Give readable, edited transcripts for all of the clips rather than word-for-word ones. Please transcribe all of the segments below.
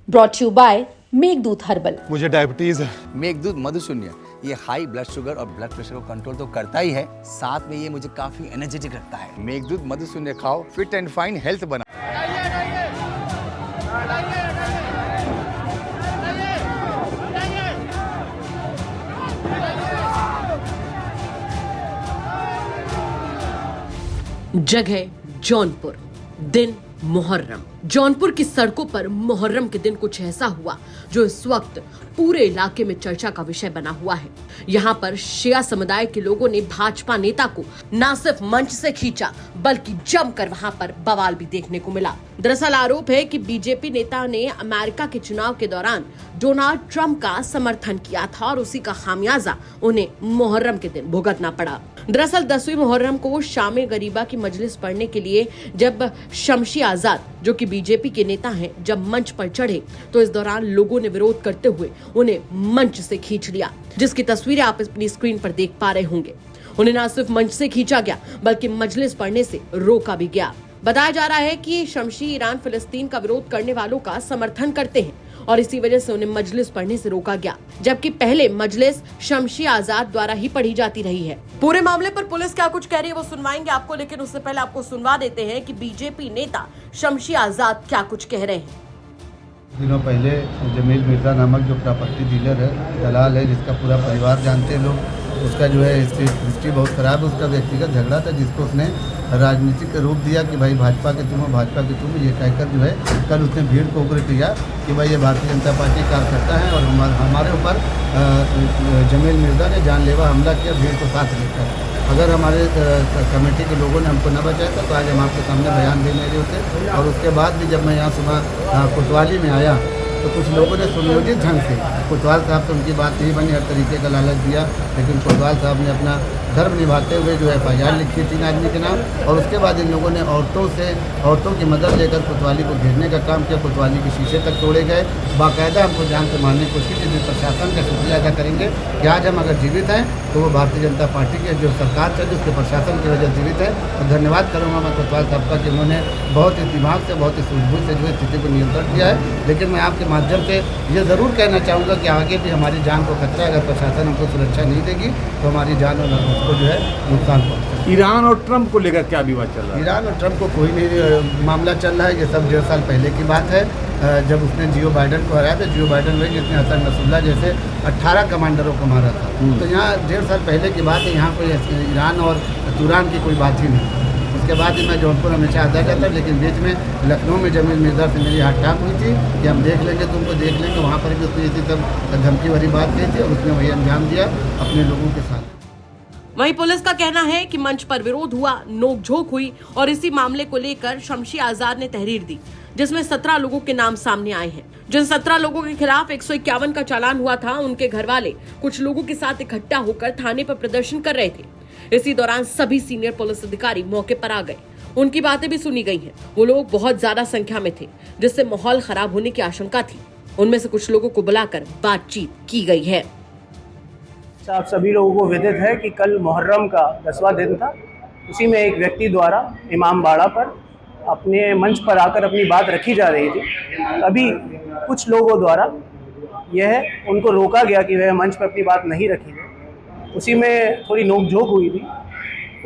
Brought you by Meghdoot herbal. मुझे diabetes है। मेघदूत मधुशून्य ये हाई ब्लड शुगर और ब्लड प्रेशर को कंट्रोल तो करता ही है, साथ में ये मुझे काफी एनर्जेटिक रखता है। मेघदूत मधुशून्य खाओ, फिट एंड फाइन हेल्थ बना। जगह जौनपुर, दिन मुहर्रम। जौनपुर की सड़कों पर मुहर्रम के दिन कुछ ऐसा हुआ जो इस वक्त पूरे इलाके में चर्चा का विषय बना हुआ है। यहाँ पर शिया समुदाय के लोगों ने भाजपा नेता को न सिर्फ मंच से खींचा बल्कि जमकर वहाँ पर बवाल भी देखने को मिला। दरअसल आरोप है कि बीजेपी नेता ने अमेरिका के चुनाव के दौरान डोनाल्ड ट्रंप का समर्थन किया था और उसी का खामियाजा उन्हें मुहर्रम के दिन भुगतना पड़ा। दरअसल 10वीं मुहर्रम को शाम गरीबा की मजलिस पढ़ने के लिए जब शमशी आजाद, जो कि बीजेपी के नेता हैं, जब मंच पर चढ़े तो इस दौरान लोगों ने विरोध करते हुए उन्हें मंच से खींच लिया, जिसकी तस्वीरें आप अपनी स्क्रीन पर देख पा रहे होंगे। उन्हें न सिर्फ मंच से खींचा गया बल्कि मजलिस पढ़ने से रोका भी गया। बताया जा रहा है कि शमशी ईरान फिलिस्तीन का विरोध करने वालों का समर्थन करते हैं और इसी वजह से उन्हें मजलिस पढ़ने से रोका गया, जबकि पहले मजलिस शमशी आजाद द्वारा ही पढ़ी जाती रही है। पूरे मामले पर पुलिस क्या कुछ कह रही है वो सुनवाएंगे आपको, लेकिन उससे पहले आपको सुनवा देते हैं कि बीजेपी नेता शमशी आजाद क्या कुछ कह रहे हैं। दिनों पहले जमील मिर्जा नामक जो प्रॉपर्टी डीलर है, दलाल है, जिसका पूरा परिवार जानते हैं लोग, उसका जो है हिस्ट्री बहुत ख़राब है। उसका व्यक्तिगत झगड़ा था जिसको उसने राजनीतिक रूप दिया कि भाई भाजपा के तुम हो, भाजपा के तुम, ये कहकर जो है कल उसने भीड़ को उग्र किया कि भाई ये भारतीय जनता पार्टी कार्यकर्ता है और हमारे ऊपर जमील मिर्जा ने जानलेवा हमला किया भीड़ को साथ लेकर। अगर हमारे कमेटी के लोगों ने हमको न बचाया था तो आज हम आपके सामने बयान दे नहीं रहे होते। और उसके बाद भी जब मैं यहाँ सुबह कोतवाली में आया तो कुछ लोगों ने सुनियोजित ढंग से कोतवाल साहब से उनकी बात नहीं बनी, हर तरीके का लालच दिया, लेकिन कोतवाल साहब ने अपना धर्म निभाते हुए जो FIR लिखी 3 आदमी के नाम। और उसके बाद इन लोगों ने औरतों की मदद लेकर कोतवाली को घेरने का काम किया। कोतवाली के शीशे तक तोड़े गए, बाकायदा हमको जान से मारने की कोशिश की। प्रशासन का शुक्रिया अदा करेंगे कि आज हम अगर जीवित हैं तो वो भारतीय जनता पार्टी के जो सरकार चल उसके प्रशासन की वजह जीवित है। तो धन्यवाद करूँगा मैं कोतवाल साहब का कि उन्होंने बहुत ही दिमाग से, बहुत ही सूझबूझ से जो स्थिति को नियंत्रण किया है। लेकिन मैं आपके माध्यम से ये ज़रूर कहना चाहूँगा कि आगे भी हमारी जान को खतरा है। अगर प्रशासन हमको सुरक्षा नहीं देगी तो हमारी जान और उसको जो है नुकसान पहुँचेगा। ईरान और ट्रंप को लेकर क्या विवाद चल रहा है? ईरान और ट्रंप को कोई नहीं मामला चल रहा है, ये सब 1.5 साल पहले की बात है। जब उसने जियो बाइडन को हराया था, जियो बाइडन वही जिसने हसन नसरुल्लाह जैसे 18 कमांडरों को मारा था। तो यहाँ 1.5 साल पहले की बात है, यहाँ कोई ईरान और तुरान की कोई बात ही नहीं। उसके बाद मैं जौनपुर हमेशा आता जाता, लेकिन बीच में लखनऊ में जमील मिर्जा से मेरी हाथ हुई थी कि हम देख लेंगे, तुमको देख लेंगे। वहाँ पर भी उसने इसी सब धमकी भरी बात कही थी और उसने वही अंजाम दिया अपने लोगों के साथ। वहीं पुलिस का कहना है कि मंच पर विरोध हुआ, नोकझोंक हुई और इसी मामले को लेकर शमशी आजाद ने तहरीर दी, जिसमें 17 लोगों के नाम सामने आए हैं। जिन 17 लोगों के खिलाफ 151 का चालान हुआ था, उनके घर वाले कुछ लोगों के साथ इकट्ठा होकर थाने पर प्रदर्शन कर रहे थे। इसी दौरान सभी सीनियर पुलिस अधिकारी मौके पर आ गए, उनकी बातें भी सुनी गई हैं। वो लोग बहुत ज्यादा संख्या में थे, जिससे माहौल खराब होने की आशंका थी। उनमें से कुछ लोगों को बुलाकर बातचीत की गई है। आप सभी लोगों को विदित है कि कल मुहर्रम का 10वां दिन था। उसी में एक व्यक्ति द्वारा इमाम बाड़ा पर अपने मंच पर आकर अपनी बात रखी जा रही थी। तभी कुछ लोगों द्वारा यह उनको रोका गया कि वह मंच पर अपनी बात नहीं रखेंगे। उसी में थोड़ी नोकझोंक हुई थी।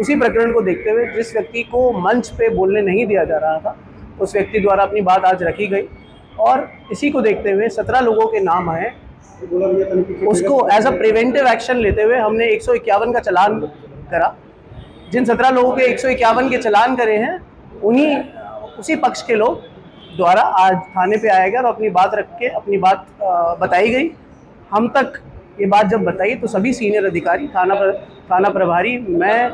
उसी प्रकरण को देखते हुए जिस व्यक्ति को मंच पे बोलने नहीं दिया जा रहा था, उस व्यक्ति द्वारा अपनी बात आज रखी गई और इसी को देखते हुए 17 लोगों के नाम आए। उसको एज अ प्रिवेंटिव एक्शन लेते हुए हमने 151 का चालान करा। जिन 17 लोगों के 151 के चालान करे हैं, उसी पक्ष के लोग द्वारा आज थाने पे आया गया और अपनी बात रख के अपनी बात बताई गई। हम तक ये बात जब बताई तो सभी सीनियर अधिकारी, थाना प्रभारी, मैं,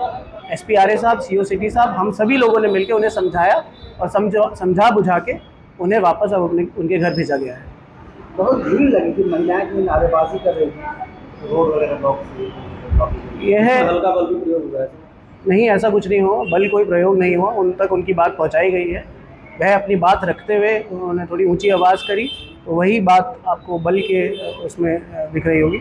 SPRA साहब, CO सिटी साहब, हम सभी लोगों ने मिलकर उन्हें समझाया और समझा बुझा के उन्हें वापस अब उनके घर भेजा गया है। बहुत भीड़ लगी थी, महिलाएं की नारेबाजी कर रही थी, रोड वगैरह ब्लॉक। यह हल्का बल भी प्रयोग हुआ है? नहीं, ऐसा कुछ नहीं हुआ, बल कोई प्रयोग नहीं हुआ। उन तक उनकी बात पहुंचाई गई है। वह अपनी बात रखते हुए उन्होंने थोड़ी ऊंची आवाज़ करी, तो वही बात आपको बल के उसमें दिख रही होगी।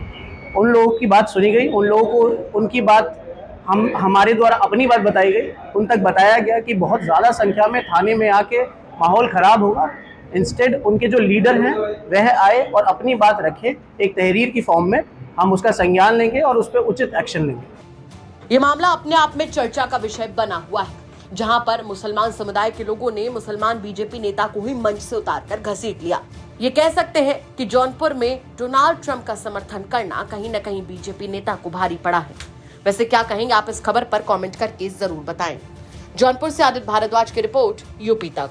उन लोगों की बात सुनी गई, उन लोगों को उनकी बात हमारे द्वारा अपनी बात बताई गई। उन तक बताया गया कि बहुत ज़्यादा संख्या में थाने में आके माहौल ख़राब होगा इंस्टेड उनके जो लीडर हैं वह आए और अपनी बात रखें एक तहरीर की फॉर्म में, हम उसका संज्ञान लेंगे और उस पर उचित एक्शन लेंगे। ये मामला अपने आप में चर्चा का विषय बना हुआ है, जहां पर मुसलमान समुदाय के लोगों ने मुसलमान बीजेपी नेता को ही मंच से उतारकर घसीट लिया। ये कह सकते हैं कि जौनपुर में डोनाल्ड ट्रंप का समर्थन करना कहीं न कहीं बीजेपी नेता को भारी पड़ा है। वैसे क्या कहेंगे आप इस खबर पर कमेंट करके जरूर बताएं। जौनपुर से आदित्य भारद्वाज की रिपोर्ट, यूपी तक।